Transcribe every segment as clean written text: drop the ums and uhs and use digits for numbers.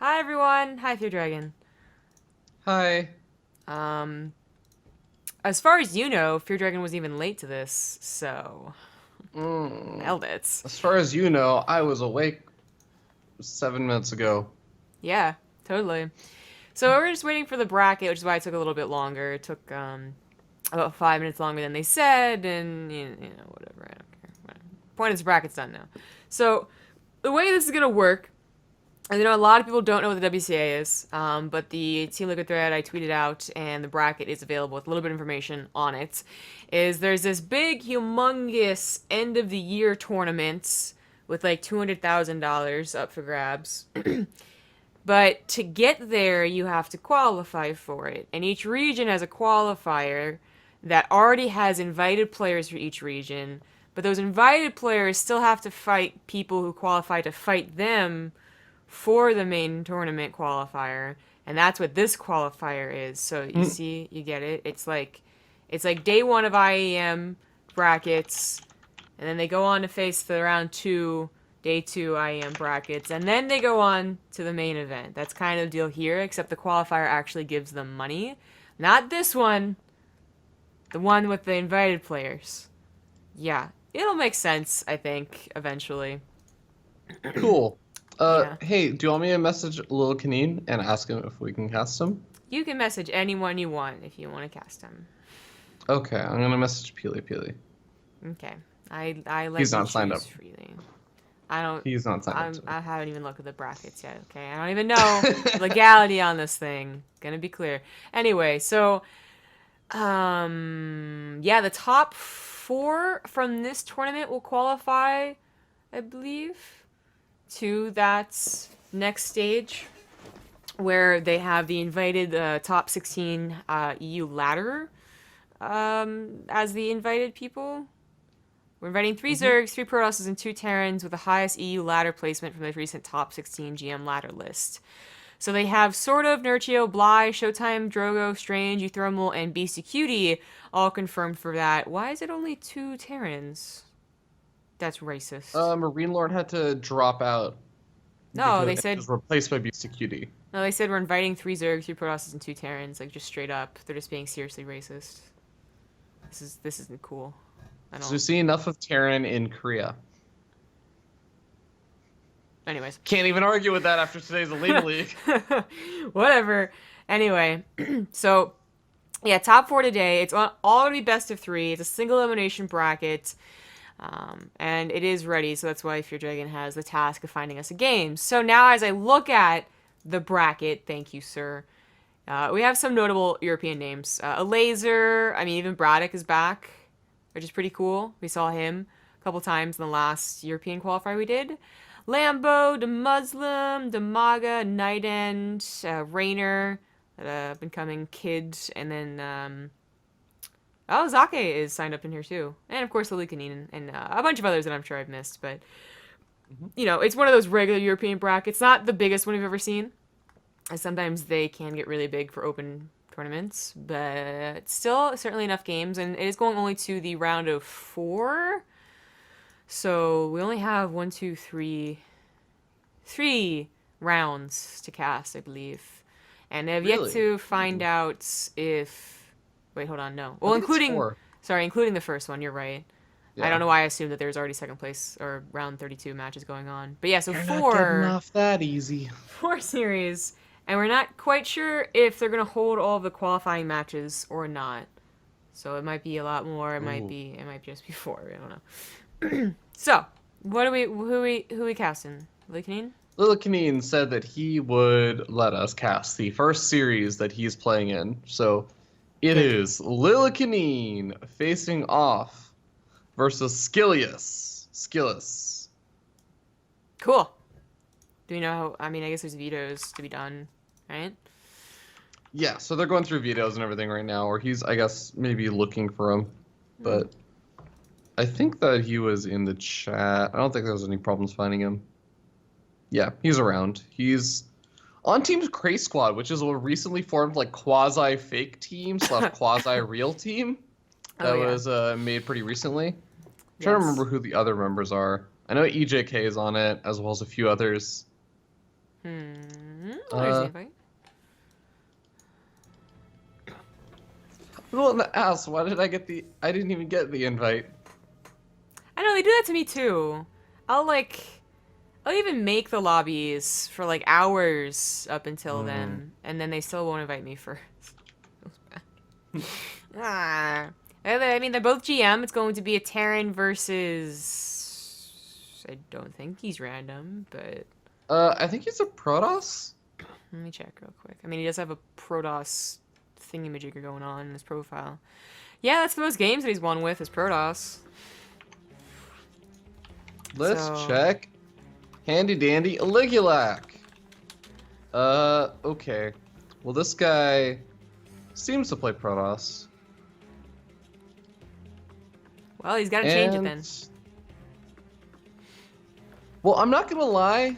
Hi everyone. Hi Fear Dragon. Hi. Um, as far as you know, Fear Dragon was even late to this, so Mm. nailed it. As far as you know, I was awake 7 minutes ago. Yeah, totally. So we're just waiting for the bracket, which is why it took a little bit longer. It took about 5 minutes longer than they said, and whatever. I don't care. Whatever. Point is, the bracket's done now. So the way this is gonna work. And a lot of people don't know what the WCA is, but the Team Liquid thread I tweeted out, and the bracket is available with a little bit of information on it. Is there's this big, humongous end of the year tournament with like $200,000 up for grabs. But to get there, you have to qualify for it, and each region has a qualifier that already has invited players for each region. But those invited players still have to fight people who qualify to fight them for the main tournament qualifier, and that's what this qualifier is. So you Mm. see, you get it. It's like day one of IEM brackets, and then they go on to face the round two, day two IEM brackets, and then they go on to the main event. That's kind of the deal here, except the qualifier actually gives them money. Not this one, the one with the invited players. Yeah, it'll make sense, I think, eventually. Cool. Yeah. Hey, do you want me to message Lillekanin and ask him if we can cast him? You can message anyone you want if you want to cast him. Okay, I'm gonna message Peely Peely. Okay. I He's let you not signed up. choose freely. I don't. He's not signed up to I haven't even looked at the brackets yet. Okay. I don't even know legality on this thing. Gonna be clear. Anyway, so yeah, the top four from this tournament will qualify, I believe, to that next stage where they have the invited top 16 EU ladder as the invited people. We're inviting three hmm Zergs, three Protosses, and two Terrans with the highest EU ladder placement from the recent top 16 GM ladder list. So they have sort of Nurchio, Bly, Showtime, Drogo, Strange, Euthromal, and BCQD all confirmed for that. Why is it only two Terrans? That's racist. Marine Lord had to drop out No, because they it said was replaced by BCQD. no. They said we're inviting three Zergs, three Protosses, and two Terrans. Like just straight up, they're just being seriously racist. This isn't cool. I So we don't. see enough of Terran in Korea. Anyways, Can't even argue with that after today's Elite League. whatever. Anyway, so yeah, top four today. It's all gonna be best of three. It's a single elimination bracket, and it is ready. So that's why Fear Dragon has the task of finding us a game. So now, as I look at the bracket, thank you, sir. We have some notable European names. A Laser. I mean, even Braddock is back, which is pretty cool. We saw him a couple times in the last European qualifier we did. Lambo, the Muslim, the Maga, Night End, Rainer, up and coming kid, and then oh, Zake is signed up in here too, and of course Lillekanin and a bunch of others that I'm sure I've missed. But Mhm. it's one of those regular European brackets, not the biggest one we've ever seen. Sometimes they can get really big for open tournaments, but still certainly enough games, and it is going only to the round of four. So we only have one, two, three rounds to cast, I believe, and I have yet Really? to find Ooh. out if. Wait, hold on, no. I Well, think it's including, four. sorry, including the first one. You're right. I don't Yeah. know why I assumed that there's already second place or round 32 matches going on, but yeah, so You're not getting four, off that easy. four series, and we're not quite sure if they're gonna hold all of the qualifying matches or not. So it might be a lot more. Ooh. It might just be four. I don't know. So, what do we who we casting? Lillekanin? Lillekanin said that he would let us cast the first series that he's playing in. So it Good. is Lillekanin facing off versus Skillous. Skillous. Cool. Do we know how, I mean, I guess there's vetoes to be done, right? Yeah, so they're going through videos and everything right now, or he's, I guess, maybe looking for him. But I think that he was in the chat. I don't think there was any problems finding him. Yeah, he's around. He's on Team Cray Squad, which is a recently formed like quasi fake team slash quasi real team that Oh yeah. was made pretty recently. I'm trying to Yes. remember who the other members are. I know EJK is on it, as well as a few others. Hmm. Oh, there's the invite. Well, in the ass, why did I get the... I didn't even get the invite. I know, they do that to me too. I'll even make the lobbies for like hours up until then, and then they still won't invite me first. I mean, they're both GM. It's going to be a Terran versus... I don't think he's random, but... I think he's a Protoss. Let me check real quick. I mean, he does have a Protoss thingamajigger going on in his profile. Yeah, that's the most games that he's won with is Protoss. Let's So- check. Handy dandy Lillekanin. Okay. Well, this guy seems to play Protoss. Well, he's got to change it then. And- Well, I'm not gonna lie.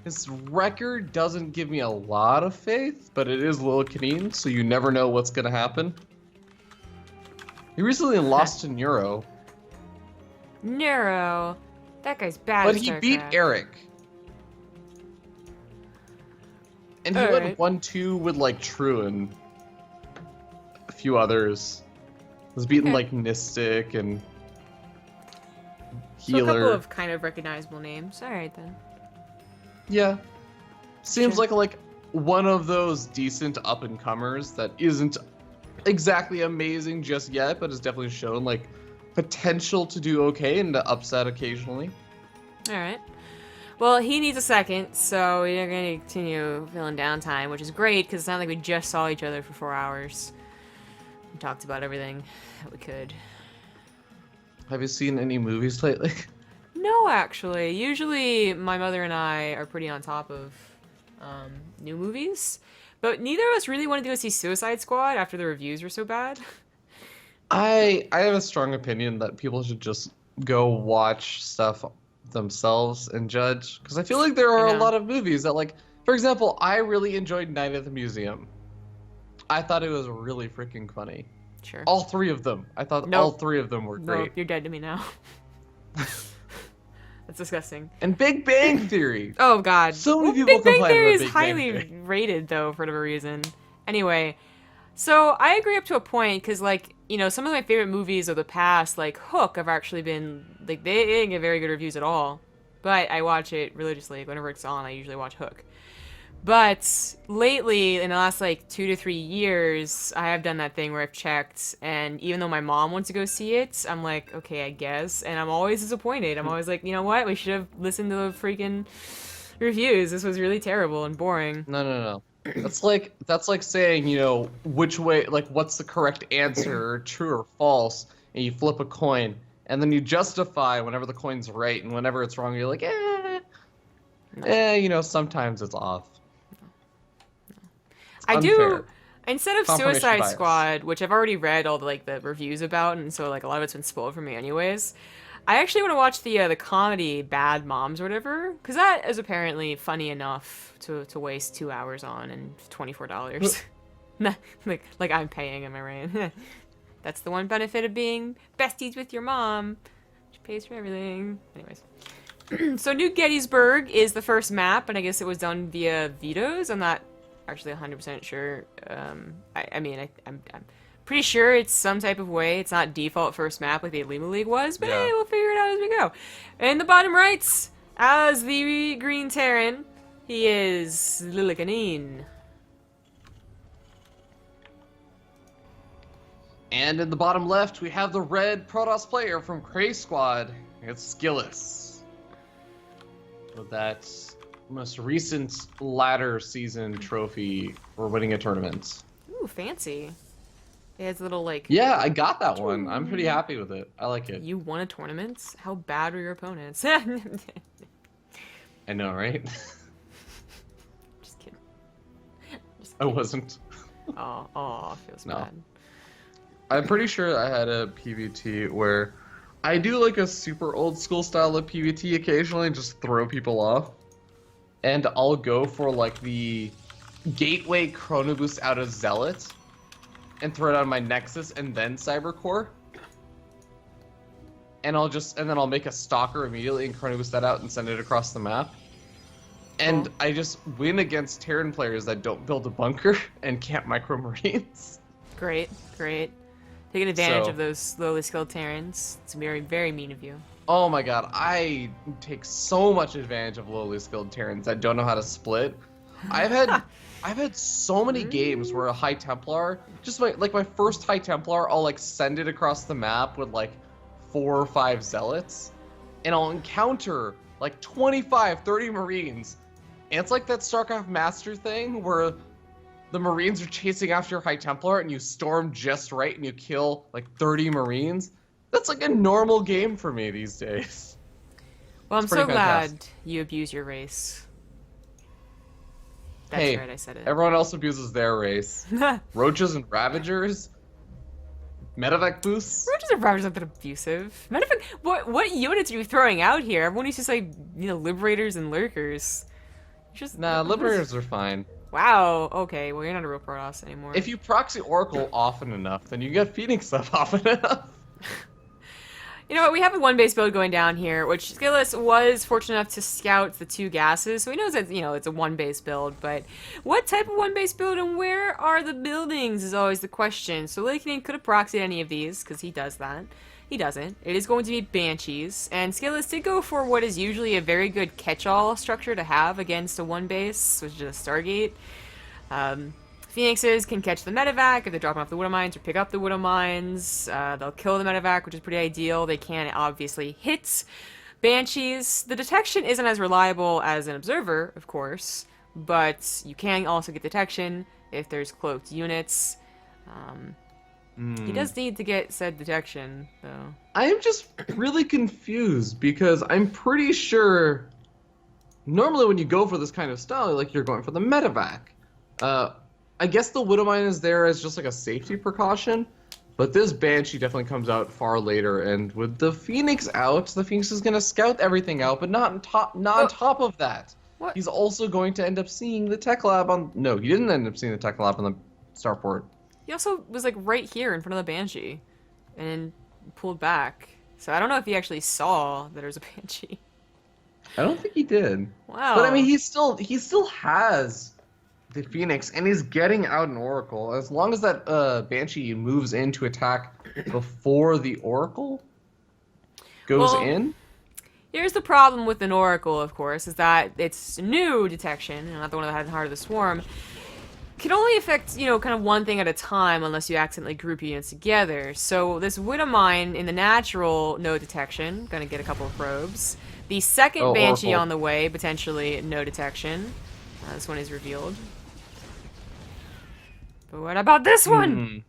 His record doesn't give me a lot of faith, but it is Lillekanin, so you never know what's gonna happen. He recently lost to Neuro, Nero. That guy's bad but at he StarCraft. beat Eric. And he Alright. went 1-2 with like True and a few others. Was beaten Okay. like Nistic and So a couple Healer. of kind of recognizable names. All right then. Yeah. Seems Sure. like one of those decent up and comers that isn't exactly amazing just yet, but has definitely shown like potential to do okay and to upset occasionally. All right. Well, he needs a second, so we're going to continue filling downtime, which is great because it's not like we just saw each other for 4 hours. We talked about everything that we could. Have you seen any movies lately? No, actually. Usually, my mother and I are pretty on top of new movies, but neither of us really wanted to go see Suicide Squad after the reviews were so bad. I have a strong opinion that people should just go watch stuff themselves and judge, because I feel like there are I a know. lot of movies that, like, for example, I really enjoyed Night at the Museum. I thought it was really freaking funny. Sure. All three of them. I thought Nope. all three of them were No, great. you're dead to me now. That's disgusting. And Big Bang Theory. Oh God. So many people Big Bang complain Theory about is Big Bang highly Theory. rated though for whatever reason. Anyway, so I agree up to a point because like some of my favorite movies of the past, like Hook, have actually been like they didn't get very good reviews at all, but I watch it religiously whenever it's on. I usually watch Hook. But lately, in the last like 2 to 3 years, I have done that thing where I've checked, and even though my mom wants to go see it, I'm like, okay, I guess, and I'm always disappointed. I'm always like, you know what? We should have listened to the freaking reviews. This was really terrible and boring. No. That's like saying, which way, like, what's the correct answer, true or false, and you flip a coin, and then you justify whenever the coin's right, and whenever it's wrong, you're like, sometimes it's off. It's I unfair. do. Instead of Confirmation Suicide bias. Squad, which I've already read all the reviews about, and so like a lot of it's been spoiled for me anyways. I actually want to watch the comedy Bad Moms or whatever, because that is apparently funny enough to waste 2 hours on and $24. like I'm paying, am I right? That's the one benefit of being besties with your mom. She pays for everything. Anyways. So New Gettysburg is the first map, and I guess it was done via vetoes. I'm not actually 100% sure. I'm pretty sure it's some type of way. It's not default first map like the Lima League was, but Yeah. hey, we'll figure it out as we go. In the bottom right, as the Green Terran, he is Lillekanin. And in the bottom left, we have the red Protoss player from Cray Squad. It's SKillous. With that most recent ladder season trophy for winning a tournament. Ooh, fancy. It has a little like. Yeah, I got that one. I'm pretty happy with it. I like it. You won a tournament? How bad were your opponents? I know, right? Just kidding. Just I kidding. wasn't. Oh, feels No. bad. I'm pretty sure I had a PvT where I do like a super old school style of PvT occasionally and just throw people off. And I'll go for like the Gateway Chrono Boost out of Zealot and throw it on my Nexus and then Cybercore. And then I'll make a Stalker immediately and Chrono Boost that out and send it across the map. And I just win against Terran players that don't build a bunker and can't micro-marines. Great, great. Taking advantage So- of those lowly skilled Terrans. It's very, very mean of you. Oh my god, I take so much advantage of lowly skilled Terrans that don't know how to split. I've had so many games where a High Templar, just my first High Templar, I'll like send it across the map with like 4 or 5 zealots, and I'll encounter like 25, 30 Marines. And it's like that StarCraft Master thing where the Marines are chasing after your High Templar and you storm just right and you kill like 30 Marines. That's like a normal game for me these days. Well, I'm It's so pretty glad fantastic. you abuse your race. That's Hey, right, I said it. everyone else abuses their race. Roaches and Ravagers? Medevac boosts? Roaches and Ravagers aren't that abusive. Matter of fact, what units are you throwing out here? Everyone is just like, Liberators and Lurkers. Just Nah, Liberators are fine. Wow. Okay. Well, you're not a real Protoss anymore. If you proxy Oracle often enough, then you get Phoenix stuff often enough. You know what? We have a one base build going down here, which SKillous was fortunate enough to scout the 2 gases, so he knows that it's a one base build. But what type of one base build and where are the buildings is always the question. So Lillekanin could have proxied any of these because he does that. He doesn't. It is going to be Banshees, and SKillous did go for what is usually a very good catch-all structure to have against a one base, which is a Stargate. Phoenixes can catch the medevac if they're dropping off the widow mines or pick up the widow mines. They'll kill the medevac, which is pretty ideal. They can obviously hit Banshees. The detection isn't as reliable as an observer, of course, but you can also get detection if there's cloaked units. He does need to get said detection, though. I am just really confused because I'm pretty sure normally when you go for this kind of style, like you're going for the medevac. I guess the widow mine is there as just like a safety precaution, but this Banshee definitely comes out far later. And with the Phoenix out, the Phoenix is gonna scout everything out, but not on top of that. What? He's also going to end up seeing the tech lab on. No, he didn't end up seeing the tech lab on the starport. He also was like right here in front of the Banshee, and then pulled back. So I don't know if he actually saw that there was a Banshee. I don't think he did. Wow. But I mean, he still has the Phoenix, and he's getting out an Oracle. As long as that Banshee moves in to attack before the Oracle goes Well, in. Here's the problem with an Oracle, of course, is that it's new detection, and not the one that had Heart of the Swarm. Can only affect, kind of one thing at a time unless you accidentally group units together. So this Widow Mine in the natural, no detection, gonna get a couple of probes. The second Banshee Oracle. on the way, potentially no detection. This one is revealed. But what about this one?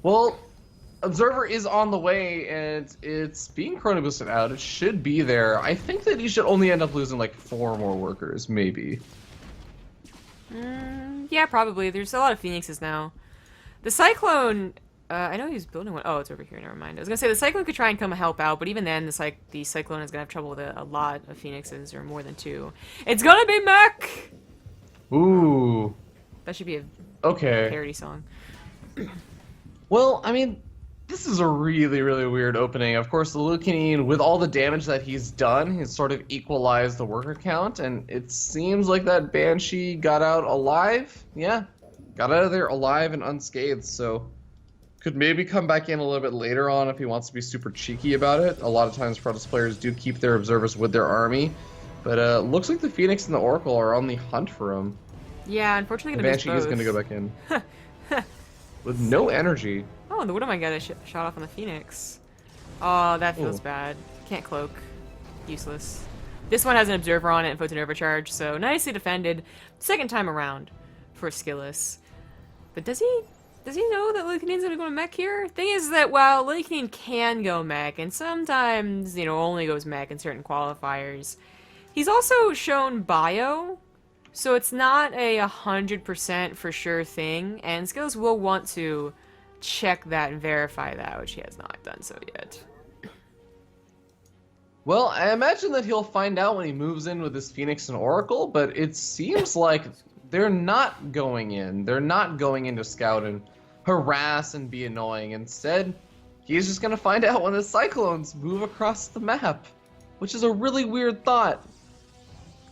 Well, Observer is on the way, and it's being chrono boosted out. It should be there. I think that he should only end up losing like 4 more workers, maybe. Yeah, probably. There's a lot of Phoenixes now. The Cyclone, I know he's building one. Oh, it's over here. Never mind. I was gonna say the Cyclone could try and come help out, but even then, the Cyclone is gonna have trouble with a lot of Phoenixes, or more than 2. It's gonna be Mech! Ooh. That should be a Okay. parody song. Well, I mean, this is a really, really weird opening. Of course, the Lillekanin, with all the damage that he's done, he's sort of equalized the worker count, and it seems like that Banshee got out alive. Yeah, got out of there alive and unscathed, so could maybe come back in a little bit later on if he wants to be super cheeky about it. A lot of times Protoss players do keep their observers with their army, but looks like the Phoenix and the Oracle are on the hunt for him. Yeah, unfortunately, The gonna miss Banshee is both. going to go back in. With no energy. Oh, and the Widow Mine got a shot off on the Phoenix. Oh, that feels Ooh. bad. Can't cloak. Useless. This one has an Observer on it and Photon Overcharge, so nicely defended. Second time around for Skillous. But does he know that Lillekanin's gonna go to mech here? Thing is that while Lillekanin can go mech, and sometimes, only goes mech in certain qualifiers, he's also shown bio, so it's not a 100% for sure thing, and Skillous will want to check that and verify that, which he has not done so yet. Well, I imagine that he'll find out when he moves in with his Phoenix and Oracle, but it seems like they're not going in. They're not going in to scout and harass and be annoying. Instead, he's just going to find out when the Cyclones move across the map, which is a really weird thought.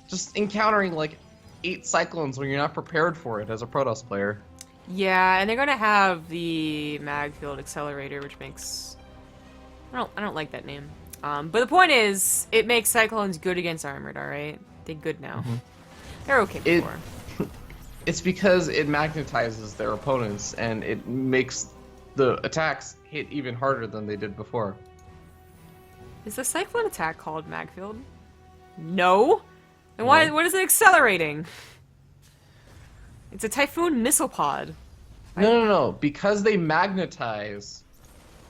just encountering like 8 Cyclones when you're not prepared for it as a Protoss player. Yeah, and they're gonna have the mag field accelerator, which makes I don't like that name. But the point is, it makes Cyclones good against armored. All right, they're good now. They're okay before. It's because it magnetizes their opponents and it makes the attacks hit even harder than they did before. Is the Cyclone attack called mag field? No. And why? No. What is it accelerating? It's a Typhoon missile pod. No. Because they magnetize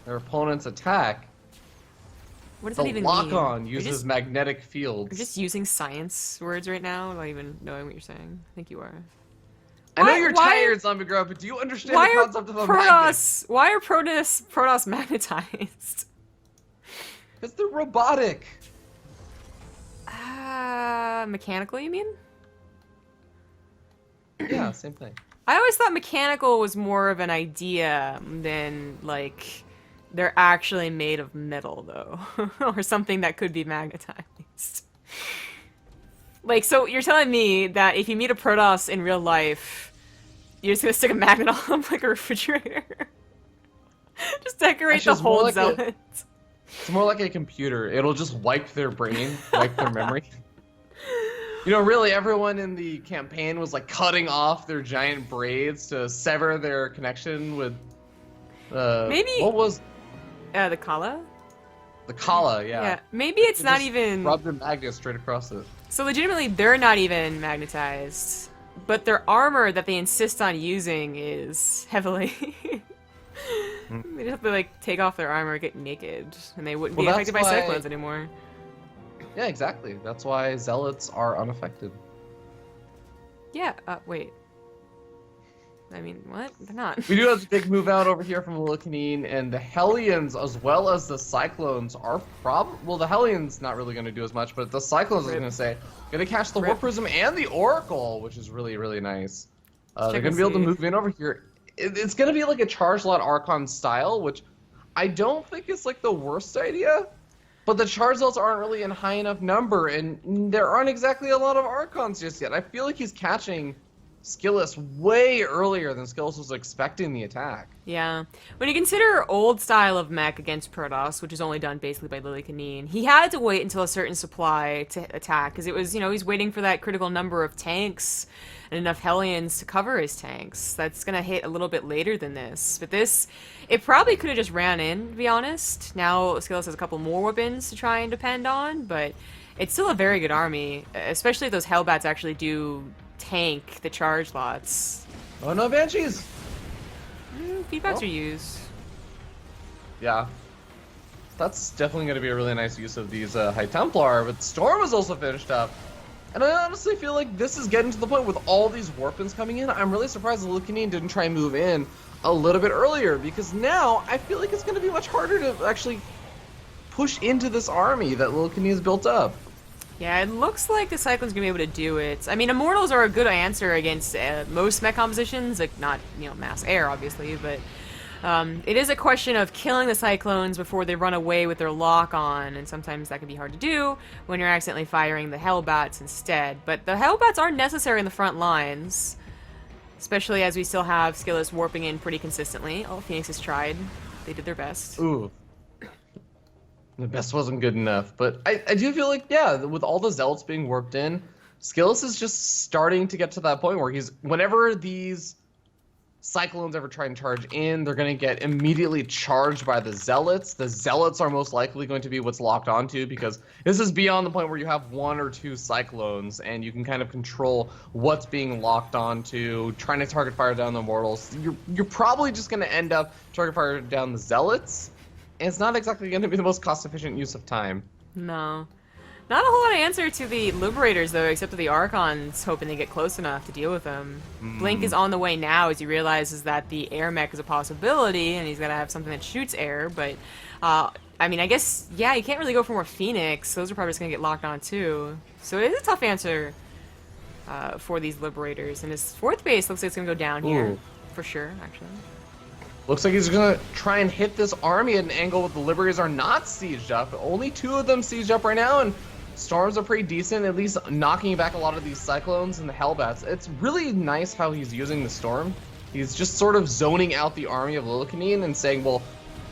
their opponent's attack, What does the that even lock-on mean? uses magnetic fields. You're just using science words right now, not even knowing what you're saying. I think you are. I know you're tired, Zombie Girl, but do you understand the concept of a magnet? Why are Protoss magnetized? Because they're robotic. Mechanical, you mean? Yeah, same thing. I always thought mechanical was more of an idea than, like, they're actually made of metal, though. Or something that could be magnetized. Like, so you're telling me that if you meet a Protoss in real life, you're just gonna stick a magnet on them like a refrigerator? Just decorate Actually, the whole like zealot. It's more like a computer. It'll just wipe their brain, wipe their memory. You know, really, everyone in the campaign was like cutting off their giant braids to sever their connection with. Maybe. What was? The Kala? The Kala, yeah. Yeah, maybe it's not just even. Rub their magnet straight across it. So legitimately, they're not even magnetized, but their armor that they insist on using is heavily. They just have to like take off their armor, get naked, and they wouldn't be affected by cyclones anymore. Yeah, exactly. That's why zealots are unaffected. Yeah. Wait. I mean, what? They're not. We do have a big move out over here from Lillekanin, and the Hellions, as well as the Cyclones, are well, the Hellions not really going to do as much, but the Cyclones, I was going to say, going to catch the War Prism and the Oracle, which is really, really nice. They're going to be able to move in over here. It's going to be like a Charge Lot Archon style, which I don't think is like the worst idea, but the Charge Lots aren't really in high enough number, and there aren't exactly a lot of Archons just yet. I feel like he's catching SKillous way earlier than SKillous was expecting the attack. Yeah. When you consider old style of mech against Protoss, which is only done basically by Lillekanin, he had to wait until a certain supply to attack, because it was, you know, he's waiting for that critical number of tanks and enough Hellions to cover his tanks. That's gonna hit a little bit later than this. But this, it probably could have just ran in, to be honest. Now SKillous has a couple more weapons to try and depend on, but it's still a very good army, especially if those Hellbats actually do tank the charge lots. Oh no, Banshees! Feedbacks are used. Yeah. That's definitely going to be a really nice use of these High Templar, but Storm is also finished up. And I honestly feel like this is getting to the point with all these Warpins coming in. I'm really surprised that Lillekanin didn't try and move in a little bit earlier, because now I feel like it's going to be much harder to actually push into this army that Lillekanin has built up. Yeah, it looks like the Cyclone's gonna be able to do it. I mean, Immortals are a good answer against most mech compositions, like not, you know, mass air, obviously, but it is a question of killing the Cyclones before they run away with their lock-on, and sometimes that can be hard to do when you're accidentally firing the Hellbats instead. But the Hellbats are necessary in the front lines, especially as we still have SKillous warping in pretty consistently. Oh, Phoenix has tried. They did their best. Ooh. The best wasn't good enough, but I do feel like, yeah, with all the Zealots being warped in, SKillous is just starting to get to that point where whenever these Cyclones ever try and charge in, they're going to get immediately charged by the Zealots. The Zealots are most likely going to be what's locked onto, because this is beyond the point where you have 1 or 2 Cyclones, and you can kind of control what's being locked onto, trying to target fire down the Immortals. You're probably just going to end up target fire down the Zealots. And it's not exactly going to be the most cost-efficient use of time. No. Not a whole lot of answer to the Liberators, though, except for the Archons hoping they get close enough to deal with them. Blink is on the way now as he realizes that the air mech is a possibility, and he's got to have something that shoots air, but, I mean, I guess, yeah, you can't really go for more Phoenix. Those are probably just going to get locked on, too. So it is a tough answer for these Liberators, and his 4th base looks like it's going to go down here. For sure, actually. Looks like he's going to try and hit this army at an angle where the Liberators are not sieged up. Only 2 of them sieged up right now, and storms are pretty decent, at least knocking back a lot of these cyclones and the hellbats. It's really nice how he's using the storm. He's just sort of zoning out the army of Lillekanin and saying, well,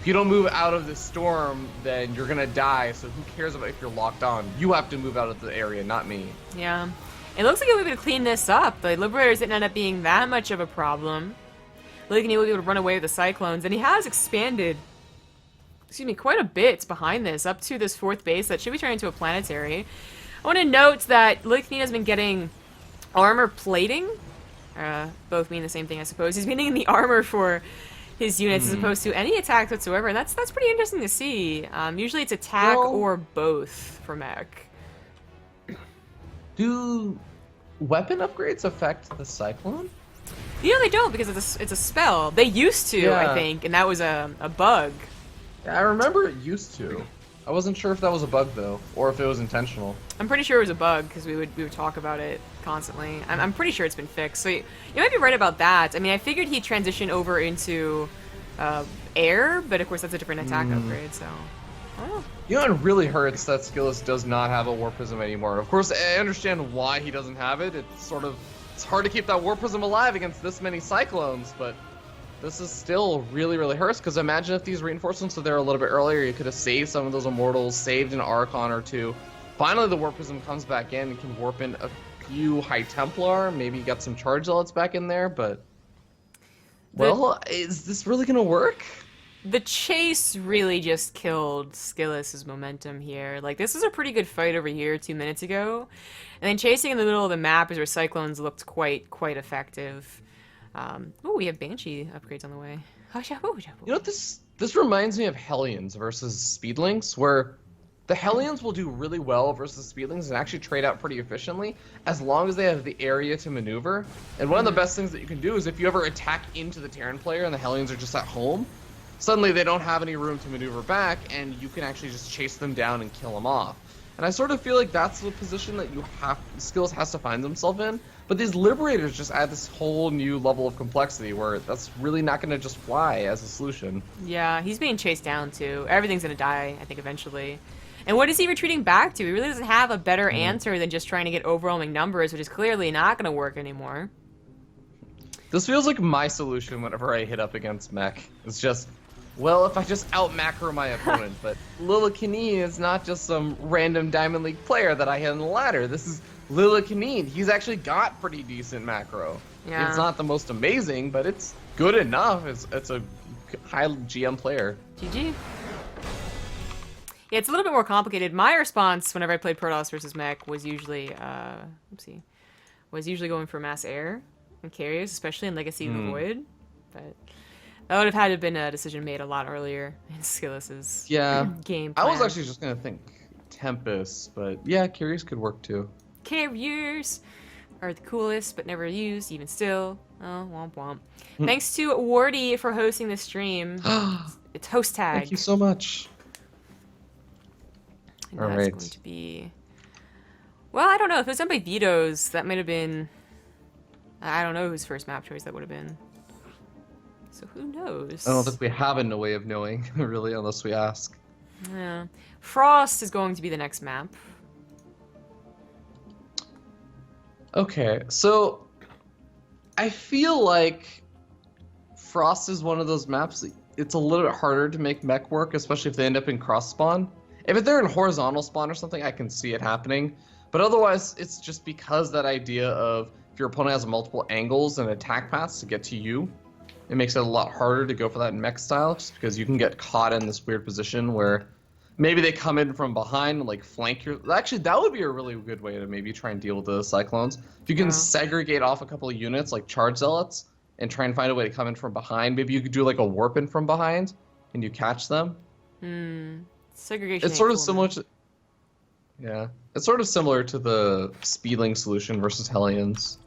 if you don't move out of this storm, then you're gonna die, so who cares about if you're locked on? You have to move out of the area, not me. Yeah. It looks like he'll be able to clean this up. The Liberators didn't end up being that much of a problem. Lillekanin will be able to run away with the Cyclones, and he has expanded, excuse me, quite a bit behind this, up to this 4th base that should be turned into a planetary. I want to note that Lillekanin has been getting armor plating. Both mean the same thing, I suppose. He's been getting the armor for his units as opposed to any attacks whatsoever, and that's pretty interesting to see. Usually it's attack or both for mech. Do weapon upgrades affect the Cyclone? You know they don't, because it's a spell. They used to, I think, and that was a bug. Yeah, I remember it used to. I wasn't sure if that was a bug though, or if it was intentional. I'm pretty sure it was a bug because we would talk about it constantly. I'm pretty sure it's been fixed. So you might be right about that. I mean, I figured he'd transition over into air, but of course that's a different attack upgrade. So, oh. You know, it really hurts that SKillous does not have a War Prism anymore. Of course, I understand why he doesn't have it. It's hard to keep that War Prism alive against this many Cyclones, but this is still really, really hurts, because imagine if these reinforcements were there a little bit earlier, you could have saved some of those Immortals, saved an Archon or two. Finally, the Warp Prism comes back in and can warp in a few High Templar, maybe get some Charge Zealots back in there, but... Well, is this really going to work? The chase really just killed SKillous' momentum here. Like, this was a pretty good fight over here 2 minutes ago, and then chasing in the middle of the map is where Cyclones looked quite effective. Oh, we have Banshee upgrades on the way. You know, this reminds me of Hellions versus Speedlings, where the Hellions will do really well versus Speedlings and actually trade out pretty efficiently as long as they have the area to maneuver. And one of the best things that you can do is if you ever attack into the Terran player and the Hellions are just at home, suddenly they don't have any room to maneuver back, and you can actually just chase them down and kill them off. And I sort of feel like that's the position that SKillous has to find himself in. But these Liberators just add this whole new level of complexity where that's really not going to just fly as a solution. Yeah, he's being chased down too. Everything's going to die, I think, eventually. And what is he retreating back to? He really doesn't have a better answer than just trying to get overwhelming numbers, which is clearly not going to work anymore. This feels like my solution whenever I hit up against mech. It's just, well, if I just out-macro my opponent, but Lillekanin is not just some random Diamond League player that I hit on the ladder. This is Lillekanin. He's actually got pretty decent macro. Yeah. It's not the most amazing, but it's good enough. It's a high GM player. GG. Yeah, it's a little bit more complicated. My response whenever I played Protoss versus Mech was usually, going for mass air and carriers, especially in Legacy of the Void. But that would have had to have been a decision made a lot earlier in Skillus's game plan. I was actually just gonna think Tempest, but yeah, carriers could work too. Carriers are the coolest, but never used, even still. Oh, womp womp. Thanks to Wardy for hosting the stream. It's host tag. Thank you so much. And that's going to be... Well, I don't know. If it was done by Vetoes, that might have been... I don't know whose first map choice that would have been. So who knows? I don't think we have a way of knowing, really, unless we ask. Yeah. Frost is going to be the next map. Okay, so I feel like Frost is one of those maps that it's a little bit harder to make mech work, especially if they end up in cross spawn. If they're in horizontal spawn or something, I can see it happening. But otherwise, it's just because that idea of if your opponent has multiple angles and attack paths to get to you, it makes it a lot harder to go for that mech style, just because you can get caught in this weird position where maybe they come in from behind and like flank your... Actually, that would be a really good way to maybe try and deal with the Cyclones. If you can segregate off a couple of units like Charge Zealots and try and find a way to come in from behind, maybe you could do like a warp in from behind and you catch them. Segregation. It's sort of similar to... Yeah. It's sort of similar to the Speedling solution versus Hellions.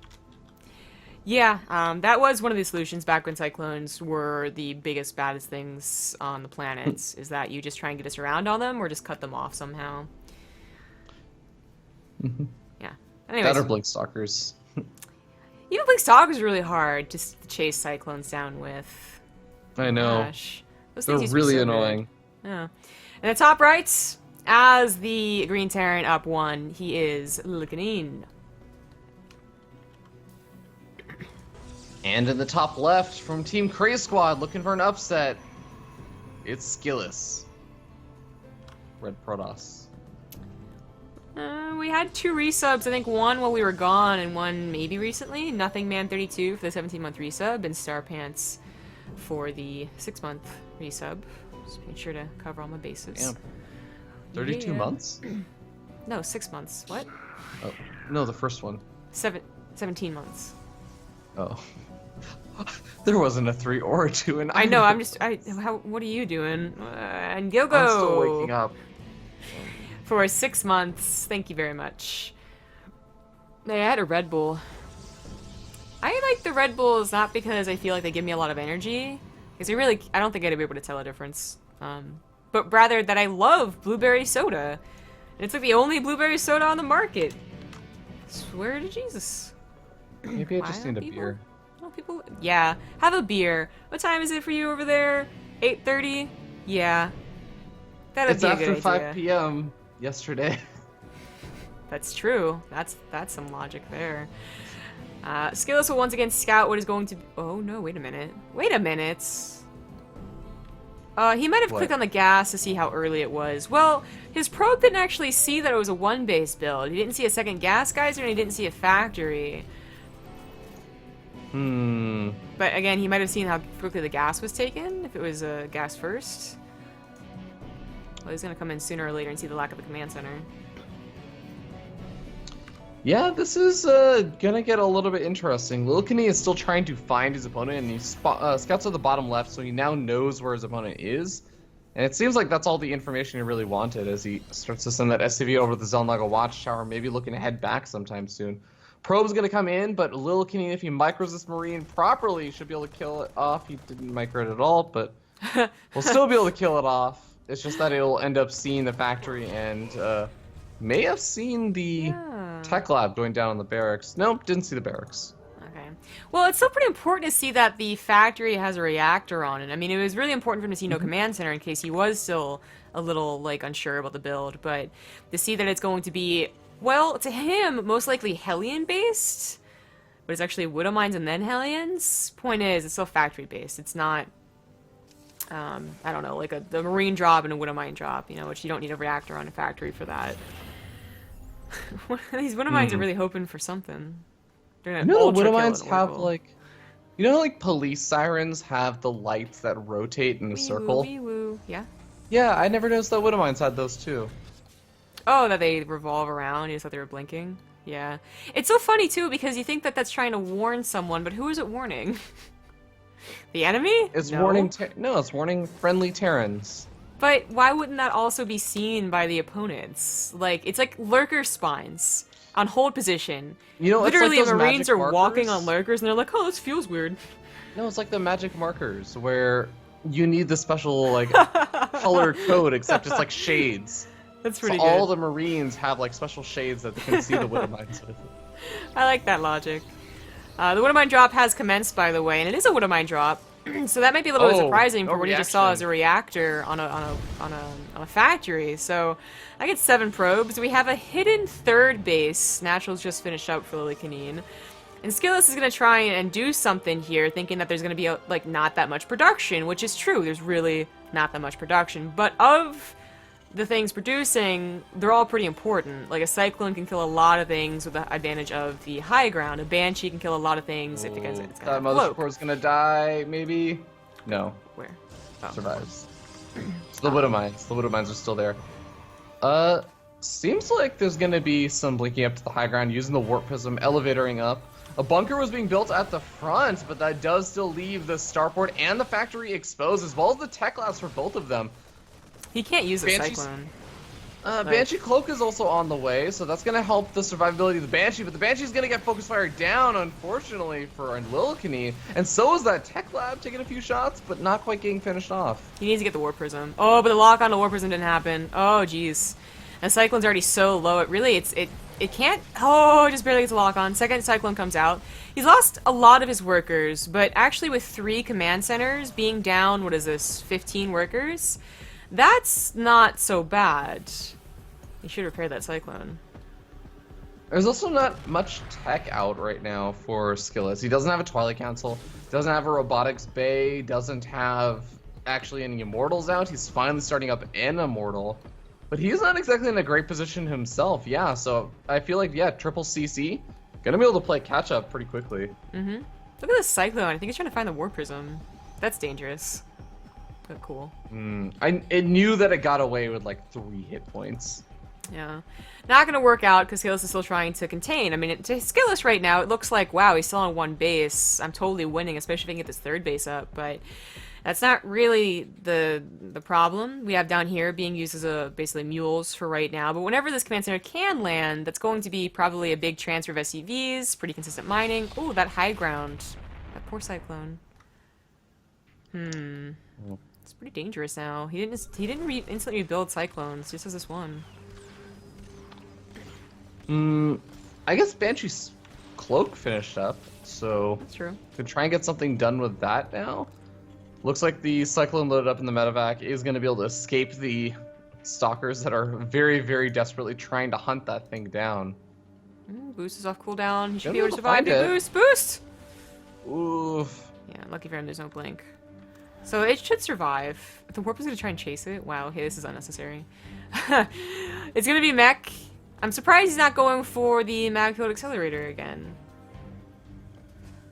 Yeah, that was one of the solutions back when Cyclones were the biggest, baddest things on the planets, is that you just try and get us around on them or just cut them off somehow. Yeah. Anyways. That or Blink Stalkers. Even Blink Stalkers is really hard to chase Cyclones down with. I know. Gosh. Those They're things used to be really so annoying. good. Yeah. In the top right, as the Green Terran up 1, he is Lillekanin. And in the top left from Team Craze Squad, looking for an upset, it's SKillous. Red Protoss. We had 2 resubs, I think one while we were gone and one maybe recently. Nothing Man 32 for the 17-month resub and Star Pants for the 6-month resub. Just make sure to cover all my bases. Damn. 32 months? No, 6 months. What? Oh, no, the first one. 17 months. Oh. There wasn't a 3 or a 2 in I know, what are you doing? And Gilgo! I'm still waking up. For 6 months. Thank you very much. I had a Red Bull. I like the Red Bulls not because I feel like they give me a lot of energy, because I don't think I'd be able to tell a difference. But rather that I love blueberry soda. And it's like the only blueberry soda on the market. Swear to Jesus. Maybe I just need a beer. Well, yeah, have a beer. What time is it for you over there? 8:30? Yeah. That'd be a good idea. It's after 5 p.m. yesterday. That's true. That's some logic there. SKillous will once again scout what is going to... Oh, no, wait a minute. Wait a minute. He might have clicked on the gas to see how early it was. Well, his probe didn't actually see that it was a 1-base build. He didn't see a second gas geyser, and he didn't see a factory. But again, he might have seen how quickly the gas was taken, if it was gas first. Well, he's going to come in sooner or later and see the lack of the command center. Yeah, this is gonna get a little bit interesting. Lillekanin is still trying to find his opponent, and he scouts at the bottom left, so he now knows where his opponent is. And it seems like that's all the information he really wanted as he starts to send that SCV over to the Zelnaga Watchtower, maybe looking to head back sometime soon. Probe's gonna come in, but Lillekanin, if he micros this Marine properly, should be able to kill it off. He didn't micro it at all, but we'll still be able to kill it off. It's just that it'll end up seeing the factory and may have seen the tech lab going down on the barracks. Nope, didn't see the barracks. Okay. Well, it's still pretty important to see that the factory has a reactor on it. I mean, it was really important for him to see no command center in case he was still a little, like, unsure about the build. But to see that it's going to be, well, to him, most likely Hellion-based, but it's actually Widow Mines and then Hellions. Point is, it's still factory-based. It's not, I don't know, like the Marine drop and a Widow Mine drop, you know, which you don't need a reactor on a factory for that. These Widow Mines are really hoping for something. You know, the Widow Mines have, like... You know, like, police sirens have the lights that rotate in a circle? Wee-woo. Yeah? Yeah, I never noticed that Widow Mines had those, too. Oh, that they revolve around? You just thought they were blinking? Yeah. It's so funny, too, because you think that that's trying to warn someone, but who is it warning? The enemy? It's no. warning... No, it's warning friendly Terrans. But why wouldn't that also be seen by the opponents? Like, it's like lurker spines on hold position. You know, literally, it's like those Marines are magic walking markers. on lurkers, and they're like, "Oh, this feels weird." No, it's like the magic markers where you need the special like color code, except it's like shades. That's pretty so good. all the Marines have like special shades that they can see the Widow Mines with. I like that logic. The Widow Mine drop has commenced, by the way, and it is a Widow Mine drop. So that might be a little bit surprising for what you just saw as a reactor on a factory. So I get 7 probes. We have a hidden 3rd base. Natural's just finished up for Lillekanin. And SKillous is going to try and do something here, thinking that there's going to be like not that much production, which is true. There's really not that much production. But of the things producing, they're all pretty important. Like a Cyclone can kill a lot of things with the advantage of the high ground. A Banshee can kill a lot of things if it's got that Mother Support's gonna die, maybe? No. Where? Oh. Survives. It's the Widow Mines. The Widow Mines are still there. Seems like there's gonna be some blinking up to the high ground using the Warp Prism, elevatoring up. A bunker was being built at the front, but that does still leave the starport and the factory exposed, as well as the tech labs for both of them. He can't use a Cyclone. Banshee Cloak is also on the way, so that's going to help the survivability of the Banshee, but the Banshee's going to get Focus Fire down, unfortunately, for Lillekanin, and so is that Tech Lab taking a few shots, but not quite getting finished off. He needs to get the Warp Prism. Oh, but the lock on the Warp Prism didn't happen. Oh, jeez. And Cyclone's already so low, it can't... Oh, it just barely gets a lock on. Second Cyclone comes out. He's lost a lot of his workers, but actually with 3 command centers being down, what is this, 15 workers? That's not so bad. He should repair that Cyclone. There's also not much tech out right now for SKillous. He doesn't have a Twilight Council, doesn't have a Robotics Bay, doesn't have actually any Immortals out. He's finally starting up an Immortal. But he's not exactly in a great position himself, yeah, so I feel like, yeah, triple CC, gonna be able to play catch-up pretty quickly. Mm-hmm. Look at this Cyclone. I think he's trying to find the War Prism. That's dangerous. But cool. It knew that it got away with like 3 hit points. Yeah. Not gonna work out because SKillous is still trying to contain. I mean, to SKillous right now, it looks like, wow, he's still on 1 base. I'm totally winning, especially if I can get this 3rd base up, but that's not really the problem. We have down here being used as basically mules for right now, but whenever this command center can land, that's going to be probably a big transfer of SCVs, pretty consistent mining. Ooh, that high ground. That poor Cyclone. It's pretty dangerous now. He didn't instantly rebuild Cyclones, just as this one. I guess Banshee's Cloak finished up, so That's true. could try and get something done with that now. Looks like the Cyclone loaded up in the medevac is going to be able to escape the stalkers that are very, very desperately trying to hunt that thing down. Boost is off cooldown. He should Gonna be able to survive. find Big it. boost! Boost! Oof. Yeah, lucky for him, there's no blink. So it should survive. The Warp is going to try and chase it. Wow, okay, this is unnecessary. It's going to be mech. I'm surprised he's not going for the mag field accelerator again.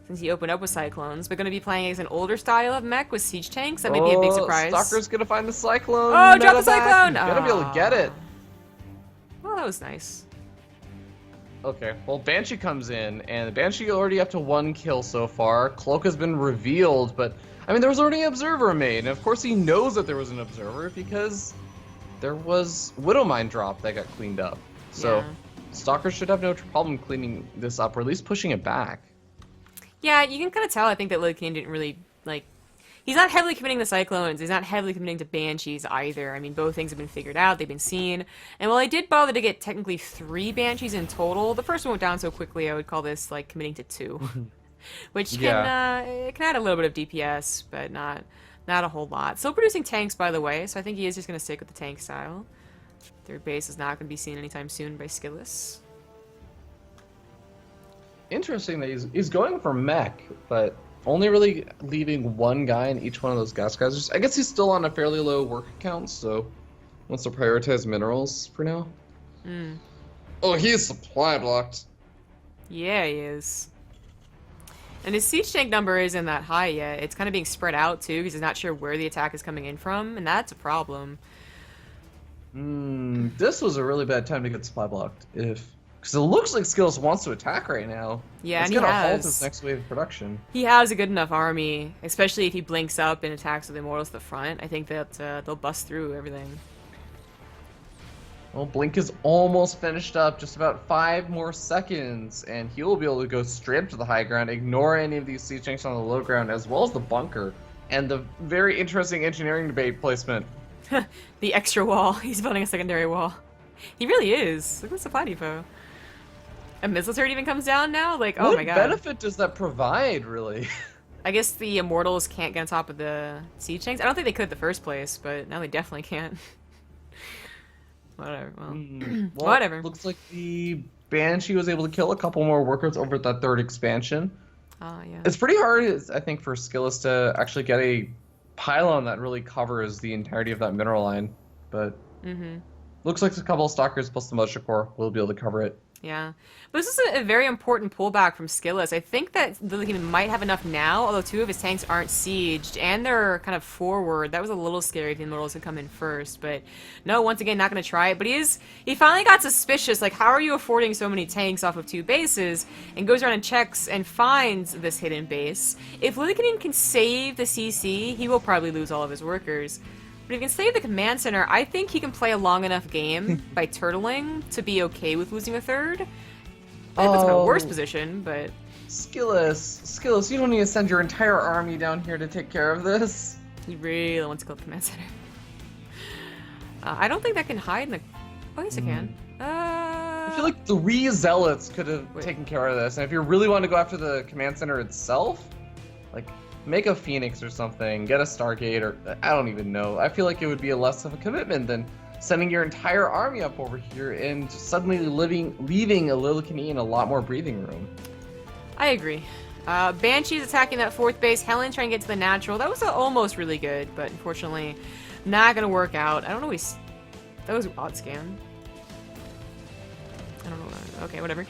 Since he opened up with Cyclones, but going to be playing as an older style of mech with siege tanks. That may be a big surprise. Stalker's going to find the Cyclone. Oh, drop the medevac. Cyclone! Gonna be able to get it. Well, that was nice. Okay, well, Banshee comes in, and the Banshee already up to 1 kill so far. Cloak has been revealed, but, I mean, there was already an Observer made, and of course he knows that there was an Observer because there was Widowmine drop that got cleaned up. So, Yeah. Stalker should have no problem cleaning this up, or at least pushing it back. Yeah, you can kind of tell, I think, that Lillekanin didn't really, like... He's not heavily committing to Cyclones. He's not heavily committing to Banshees either. I mean, both things have been figured out. They've been seen. And while I did bother to get technically 3 Banshees in total, the first one went down so quickly, I would call this, like, committing to 2. Which can, it can add a little bit of DPS, but not a whole lot. Still producing tanks, by the way, so I think he is just going to stick with the tank style. 3rd base is not going to be seen anytime soon by SKillous. Interesting that he's going for mech, but only really leaving 1 guy in each one of those gas geysers. I guess he's still on a fairly low work count, so wants to prioritize minerals for now. Oh, he is supply blocked. Yeah, he is. And his siege tank number isn't that high yet. It's kind of being spread out, too, because he's not sure where the attack is coming in from, and that's a problem. This was a really bad time to get supply blocked, because it looks like SKillous wants to attack right now. Yeah, it's and gonna he halt has. his next wave of production. He has a good enough army, especially if he blinks up and attacks with the Immortals at the front. I think that they'll bust through everything. Well, Blink is almost finished up, just about 5 more seconds, and he will be able to go straight up to the high ground, ignore any of these siege tanks on the low ground, as well as the bunker, and the very interesting engineering debate placement. The extra wall. He's building a secondary wall. He really is. Look at the supply depot. A missile turret even comes down now? Like, oh my god. What benefit does that provide, really? I guess the Immortals can't get on top of the siege tanks. I don't think they could in the first place, but now they definitely can't. Whatever. Well, Well, whatever. Looks like the Banshee was able to kill a couple more workers over at that 3rd expansion. Oh, yeah. It's pretty hard, I think, for SKillous to actually get a pylon that really covers the entirety of that mineral line. But looks like a couple of stalkers plus the moisture core will be able to cover it. Yeah. But this is a very important pullback from SKillous. I think that Lillekanin might have enough now, although 2 of his tanks aren't sieged, and they're kind of forward. That was a little scary if the Immortals had come in first, but no, once again, not going to try it. But he finally got suspicious, like, how are you affording so many tanks off of 2 bases? And goes around and checks and finds this hidden base. If Lillekanin can save the CC, he will probably lose all of his workers. But if he can save the command center, I think he can play a long enough game by turtling to be okay with losing a 3rd. I think that's in a worse position, but... Skillous, you don't need to send your entire army down here to take care of this. He really wants to kill the command center. I don't think that can hide in the... Oh, yes, it can. I feel like 3 zealots could have taken care of this, and if you really want to go after the command center itself, like... make a Phoenix or something, get a Stargate, or I don't even know. I feel like it would be less of a commitment than sending your entire army up over here and suddenly leaving a Lillekanin a lot more breathing room. I agree. Banshee's attacking that 4th base. Helen's trying to get to the natural. That was almost really good, but unfortunately not going to work out. I don't know. That was odd scan. I don't know. Okay, whatever.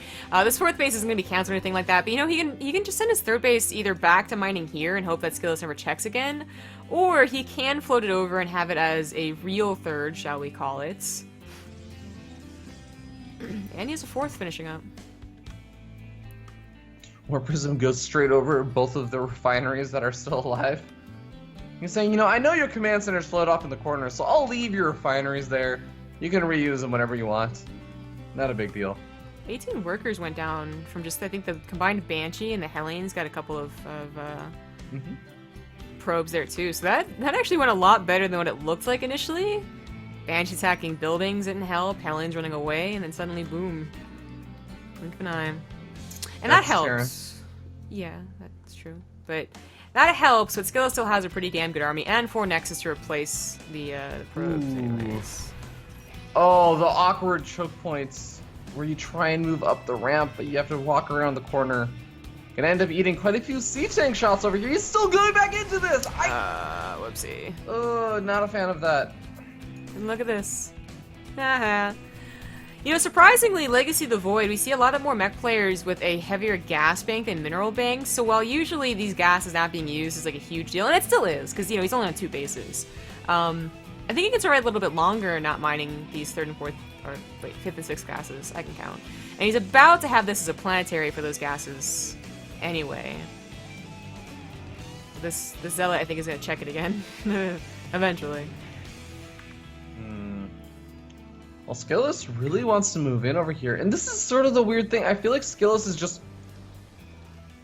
This 4th base isn't going to be canceled or anything like that, but you know, he can just send his 3rd base either back to mining here and hope that SKillous never checks again, or he can float it over and have it as a real 3rd, shall we call it. And he has a 4th finishing up. War Prism goes straight over both of the refineries that are still alive. He's saying, you know, I know your command centers float off in the corner, so I'll leave your refineries there. You can reuse them whenever you want. Not a big deal. 18 workers went down from just, I think, the combined Banshee and the Hellenes got a couple of probes there too. So that actually went a lot better than what it looked like initially. Banshee attacking buildings didn't help, Hellenes running away, and then suddenly, boom. Blink of an eye. And that helps. Yeah, that's true. But that helps, but SKillous still has a pretty damn good army, and 4 Nexus to replace the probes anyways. Oh, the awkward choke points where you try and move up the ramp, but you have to walk around the corner. Gonna end up eating quite a few siege tank shots over here. He's still going back into this! Whoopsie. Oh, not a fan of that. And look at this. Haha. You know, surprisingly, Legacy of the Void, we see a lot of more mech players with a heavier gas bank than mineral banks, so while usually these gases not being used is like a huge deal, and it still is, because, you know, he's only on 2 bases. I think he can survive a little bit longer not mining these 3rd and 4th, or wait, 5th and 6th gases, I can count. And he's about to have this as a planetary for those gases anyway. This Zealot, I think, is going to check it again, eventually. Well, SKillous really wants to move in over here, and this is sort of the weird thing. I feel like SKillous is just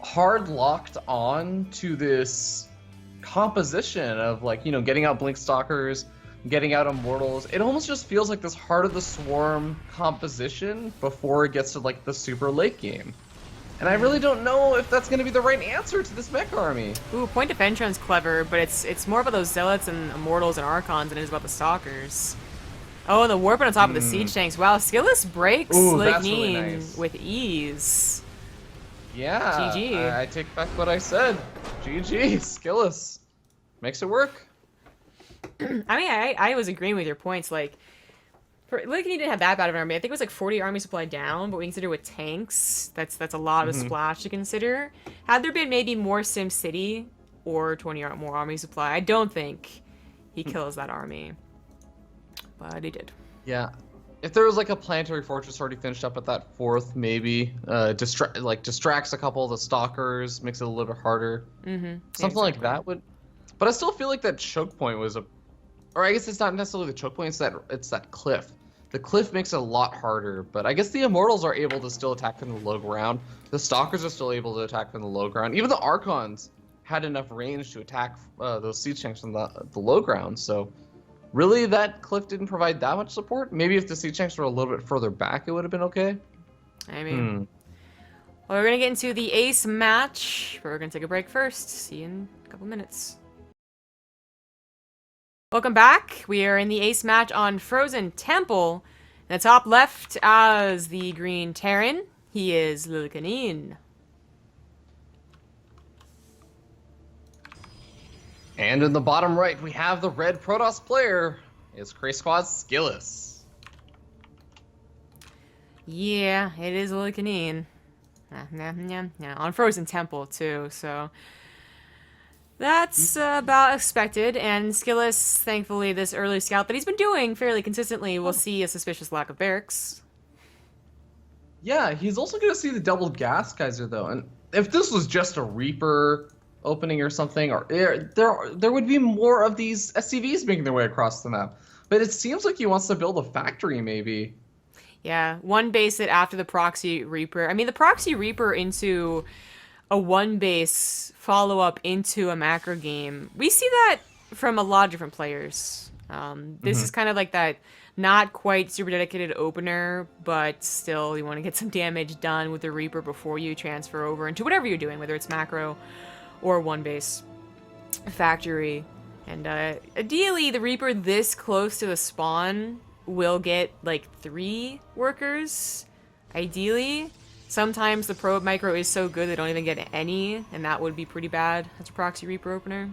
hard locked on to this composition of, like, you know, getting out Blink Stalkers, getting out Immortals. It almost just feels like this Heart of the Swarm composition before it gets to, like, the super late game. And I really don't know if that's going to be the right answer to this mech army. Ooh, Point Defension's clever, but it's more about those Zealots and Immortals and Archons than it is about the Stalkers. Oh, and the Warping on top of the siege tanks. Wow, SKillous breaks Lillekanin really nice. with ease. Yeah, GG. I take back what I said. GG, SKillous. Makes it work. I mean, I was agreeing with your points. Like, Lillekanin didn't have that bad of an army. I think it was like 40 army supply down, but we consider with tanks, that's a lot of a splash to consider. Had there been maybe more SimCity or 20 more army supply, I don't think he kills that army. But he did. Yeah. If there was like a planetary fortress already finished up at that 4th, maybe distracts a couple of the stalkers, makes it a little bit harder. Something like that would. But I still feel like that choke point was or I guess it's not necessarily the choke point. It's that cliff. The cliff makes it a lot harder. But I guess the Immortals are able to still attack from the low ground. The stalkers are still able to attack from the low ground. Even the Archons had enough range to attack those siege tanks from the low ground. So. Really, that cliff didn't provide that much support? Maybe if the siege tanks were a little bit further back, it would have been okay? I mean... Well, we're going to get into the ace match, but we're going to take a break first. See you in a couple minutes. Welcome back. We are in the ace match on Frozen Temple. In the top left as the green Terran, he is Lillekanin. And in the bottom right, we have the red Protoss player. It's Cray Squad's SKillous. Yeah, it is Lillekanin. On Frozen Temple, too, so... That's about expected, and SKillous, thankfully, this early scout that he's been doing fairly consistently, will see a suspicious lack of barracks. Yeah, he's also going to see the double gas geyser, though, and if this was just a Reaper opening or something, or there would be more of these SCVs making their way across the map. But it seems like he wants to build a factory, maybe. Yeah, one base it after the Proxy Reaper. I mean, the Proxy Reaper into a one base follow-up into a macro game. We see that from a lot of different players. This is kind of like that not quite super dedicated opener, but still you want to get some damage done with the Reaper before you transfer over into whatever you're doing, whether it's macro or one base factory. And ideally, the Reaper this close to the spawn will get like 3 workers, ideally. Sometimes the probe micro is so good they don't even get any, and that would be pretty bad as a proxy Reaper opener.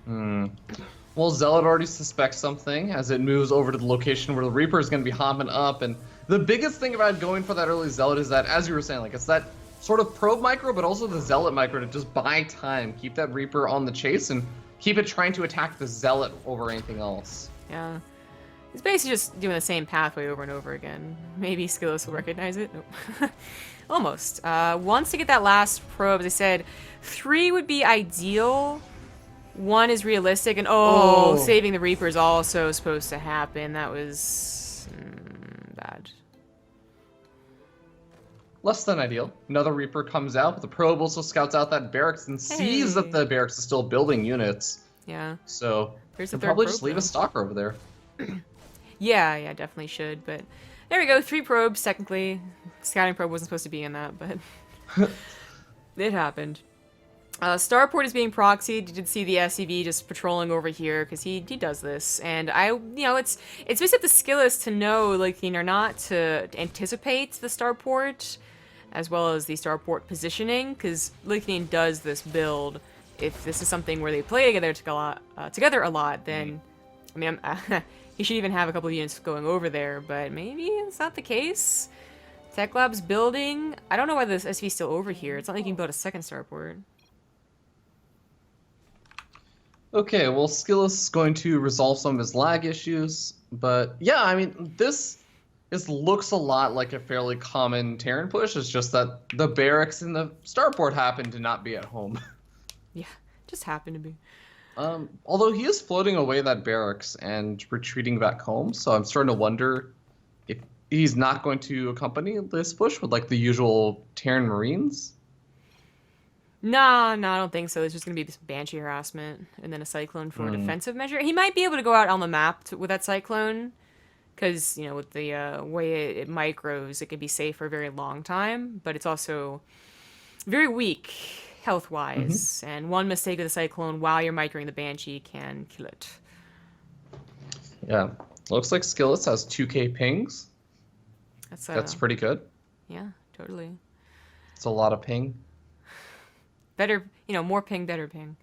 Well, Zealot already suspects something as it moves over to the location where the Reaper is going to be hopping up. And the biggest thing about going for that early Zealot is that, as you were saying, like it's that sort of probe micro, but also the Zealot micro to just buy time, keep that Reaper on the chase, and keep it trying to attack the Zealot over anything else. Yeah. It's basically just doing the same pathway over and over again. Maybe SKillous will recognize it. Nope. Almost. Once to get that last probe, as I said, 3 would be ideal. 1 is realistic, and saving the Reaper is also supposed to happen. That was bad. Less than ideal. Another Reaper comes out, but the probe also scouts out that barracks and sees that the barracks is still building units. Yeah. So Here's the could third probably probe, just leave though. a stalker over there. Yeah, definitely should, but there we go, 3 probes, technically. Scouting probe wasn't supposed to be in that, but it happened. Starport is being proxied. You did see the SCV just patrolling over here, because he does this, and it's basically up to SKillous to know, like, or not, to anticipate the Starport, as well as the Starport positioning, because Lillekanin does this build. If this is something where they play together a lot, then, I mean, he should even have a couple of units going over there, but maybe it's not the case. Tech Lab's building. I don't know why this SCV is still over here. It's not like you can build a second Starport. Okay, well, SKillous is going to resolve some of his lag issues, but yeah, I mean, this looks a lot like a fairly common Terran push. It's just that the barracks and the starport happen to not be at home. Yeah, just happened to be. Although he is floating away that barracks and retreating back home, so I'm starting to wonder if he's not going to accompany this push with like the usual Terran Marines. Nah, I don't think so. There's just going to be this Banshee harassment and then a Cyclone for a defensive measure. He might be able to go out on the map with that Cyclone because, with the way it micros, it can be safe for a very long time, but it's also very weak health-wise, and one mistake of the Cyclone while you're microing the Banshee can kill it. Yeah, looks like SKillous has 2k pings. That's pretty good. Yeah, totally. It's a lot of ping. Better, more ping, better ping.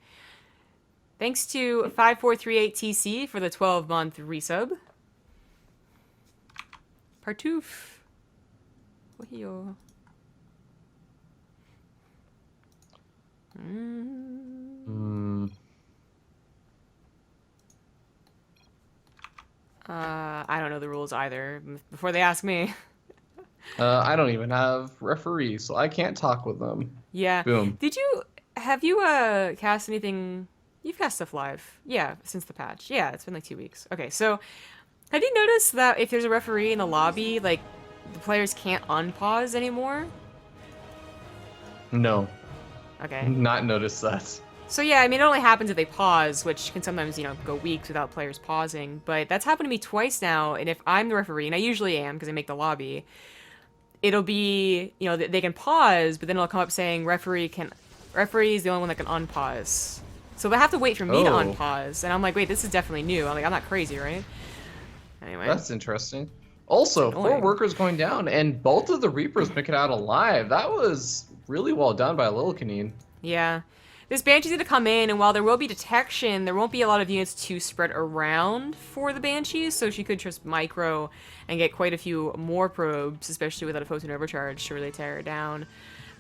Thanks to 5438TC for the 12-month resub. Partoof. Wahio. I don't know the rules either. Before they ask me. I don't even have referee, so I can't talk with them. Yeah. Boom. Have you cast anything? You've cast stuff live. Yeah, since the patch. Yeah, it's been like 2 weeks. Okay, so have you noticed that if there's a referee in the lobby, like the players can't unpause anymore? No. Okay. Not noticed that. So yeah, I mean, it only happens if they pause, which can sometimes, go weeks without players pausing. But that's happened to me twice now, and if I'm the referee, and I usually am because I make the lobby, it'll be, they can pause, but then it'll come up saying referee is the only one that can unpause. So they have to wait for me to unpause, and I'm like, wait, this is definitely new. I'm not crazy, right? Anyway. That's interesting. Also, 4 workers going down, and both of the Reapers make it out alive. That was really well done by Lillekanin. Yeah. This Banshee's going to come in, and while there will be detection, there won't be a lot of units to spread around for the Banshees, so she could just micro and get quite a few more probes, especially without a photon overcharge to really tear her down.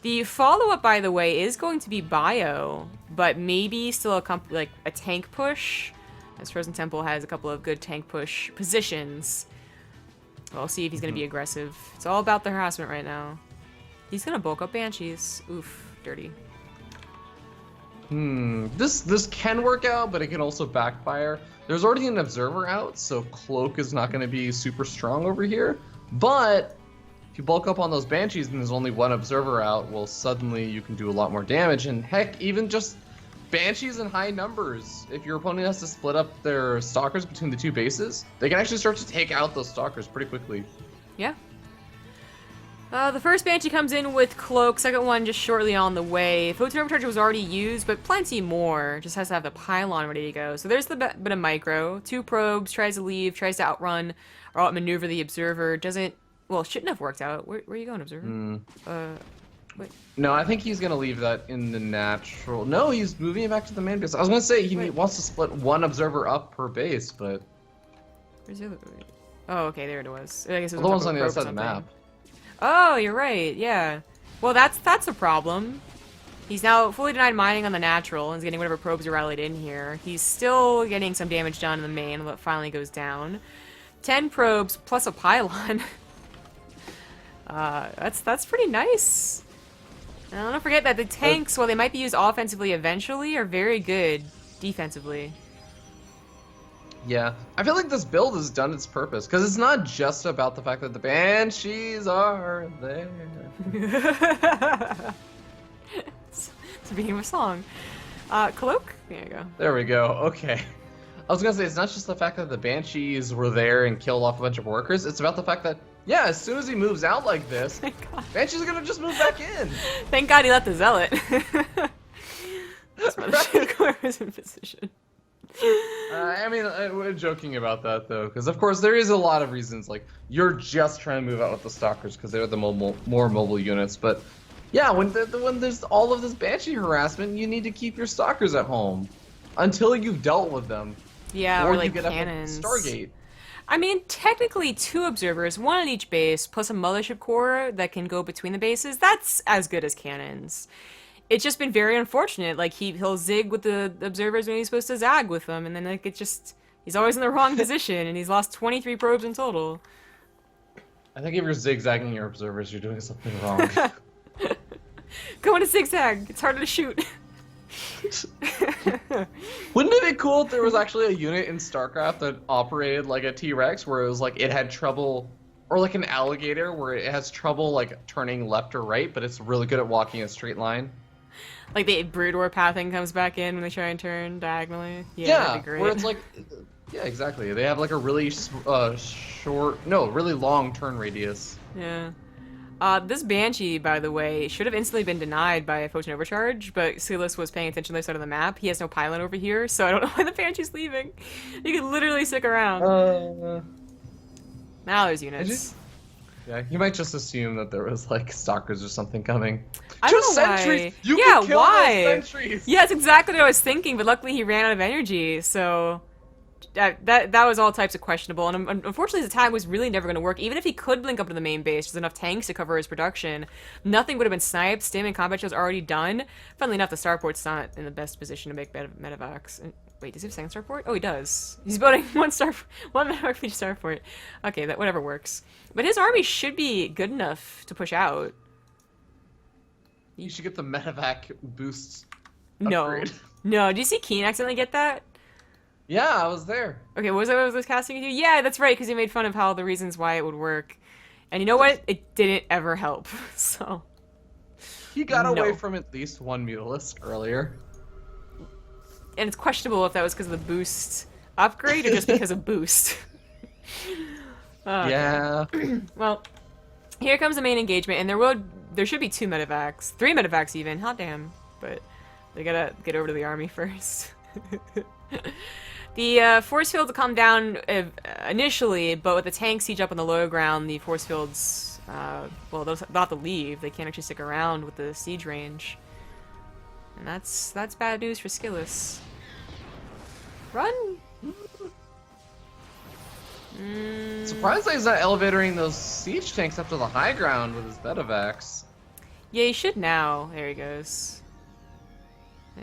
The follow-up, by the way, is going to be bio, but maybe still a tank push, as Frozen Temple has a couple of good tank push positions. We'll see if he's going to be aggressive. It's all about the harassment right now. He's going to bulk up Banshees. Oof, dirty. This can work out, but it can also backfire. There's already an observer out, so Cloak is not going to be super strong over here. But if you bulk up on those Banshees and there's only one observer out, well, suddenly you can do a lot more damage. And heck, even just Banshees in high numbers, if your opponent has to split up their Stalkers between the 2 bases, they can actually start to take out those Stalkers pretty quickly. Yeah. The first Banshee comes in with Cloak, second one just shortly on the way. Photon Overcharge was already used, but plenty more. Just has to have the pylon ready to go. So there's the bit of micro. 2 probes, tries to leave, tries to outrun, or outmaneuver the Observer. Doesn't, well, shouldn't have worked out. Where are you going, Observer? Wait. No, I think he's gonna leave that in the natural. No, he's moving it back to the main base. I was gonna say he wants to split one Observer up per base, but... Where's the other? Oh, okay, there it was. I guess it was the one's on the other side of the map. Oh, you're right, yeah. Well, that's a problem. He's now fully denied mining on the natural and is getting whatever probes are rallied in here. He's still getting some damage done in the main, but finally goes down. 10 probes plus a pylon. That's pretty nice. And don't forget that the tanks, while they might be used offensively eventually, are very good defensively. Yeah, I feel like this build has done its purpose, because it's not just about the fact that the Banshees are there. It's the beginning of a song. Cloak? There you go. There we go, okay. I was gonna say, it's not just the fact that the Banshees were there and killed off a bunch of workers, it's about the fact that, yeah, as soon as he moves out like this, Banshees are gonna just move back in. Thank God he left the Zealot. That's Mothership was in position. I mean, we're joking about that though, because of course there is a lot of reasons. Like you're just trying to move out with the Stalkers because they're the more mobile units. But yeah, when there's all of this Banshee harassment, you need to keep your Stalkers at home until you've dealt with them. Yeah, or like you get cannons. Up with Stargate. I mean, technically 2 observers, 1 on each base, plus a mothership core that can go between the bases. That's as good as cannons. It's just been very unfortunate. Like he'll zig with the observers when he's supposed to zag with them, and then like he's always in the wrong position, and he's lost 23 probes in total. I think if you're zigzagging your observers, you're doing something wrong. Go into zigzag. It's harder to shoot. Wouldn't it be cool if there was actually a unit in StarCraft that operated like a T-Rex, where it was like it had trouble, or like an alligator where it has trouble like turning left or right, but it's really good at walking a straight line? Like the brood war pathing comes back in when they try and turn diagonally. Yeah, that'd be great. Where it's like, yeah, exactly. They have like a really really long turn radius. Yeah. This Banshee, by the way, should have instantly been denied by a Photon Overcharge, but SKillous was paying attention to the other side of the map. He has no pylon over here, so I don't know why the Banshee's leaving. You could literally stick around. Now there's units. Yeah, you might just assume that there was like Stalkers or something coming. I just don't know sentries! why. You yeah, can kill why? those sentries! Yeah, that's exactly what I was thinking, but luckily he ran out of energy, so... That was all types of questionable, and unfortunately his attack was really never going to work. Even if he could blink up to the main base, there's enough tanks to cover his production, nothing would have been sniped. Stim and combat show's already done. Funnily enough, the starport's not in the best position to make medevacs. Wait, does he have a second starport? Oh, he does. He's building one medevac for each starport. Okay, that whatever works. But his army should be good enough to push out. You should get the medevac boost No. upgrade. No, did you see Keen accidentally get that? Yeah, I was there. Okay, what was that I was casting with you? Yeah, that's right, because he made fun of how the reasons why it would work. And you know what? It didn't ever help, so... He got away from at least one Mutalisk earlier. And it's questionable if that was because of the boost upgrade or just because of boost. Yeah. Well, here comes the main engagement, and there should be 2 medevacs. 3 medevacs even, hot damn. But they gotta get over to the army first. The force fields will come down initially, but with the tank siege up on the lower ground, the force fields, well, they'll have to leave. They can't actually stick around with the siege range. And that's bad news for SKillous. Run! Surprised that he's not elevatoring those siege tanks up to the high ground with his medevacs. Yeah, he should now. There he goes.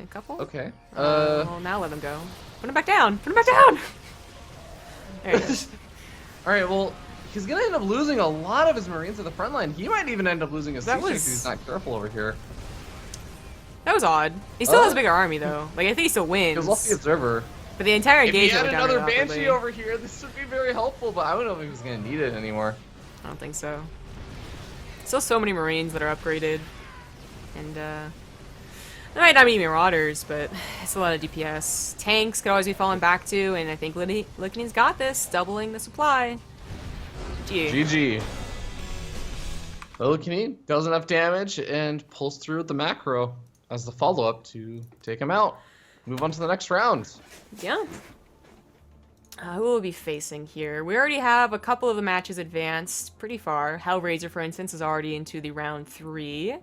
A couple? Okay. Well, now let him go. Put him back down! Put him back down! There he goes. Alright, well, he's gonna end up losing a lot of his Marines at the front line. He might even end up losing his siege tanks if he's not careful over here. That was odd. He still has a bigger army, though. Like, I think he still wins. He was off the observer. But the entire If he engagement had went down another really Banshee awkwardly. over here, this would be very helpful, but I don't know if he was gonna need it anymore. I don't think so. Still so many Marines that are upgraded. And, there might not be Marauders, but it's a lot of DPS. Tanks could always be falling back to, and I think Lillekanin's got this, doubling the supply. GG. GG. Lillekanin does enough damage and pulls through the macro as the follow-up to take him out. Move on to the next round. Yeah. Who will we be facing here? We already have a couple of the matches advanced pretty far. Hellraiser, for instance, is already into the round 3.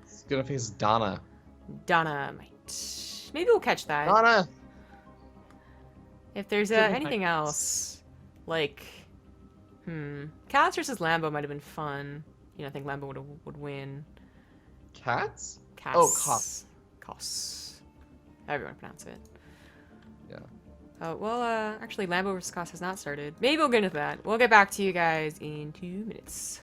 He's gonna face Donna. Dynamite. Maybe we'll catch that. Donna! If there's anything else, like, Cats versus Lambo might have been fun. You know, I think Lambo would win. Cats? Cats. Oh, Cos. Cos. However you want to pronounce it. Yeah. Oh, well, actually, Lambo vs. Cos has not started. Maybe we'll get into that. We'll get back to you guys in 2 minutes.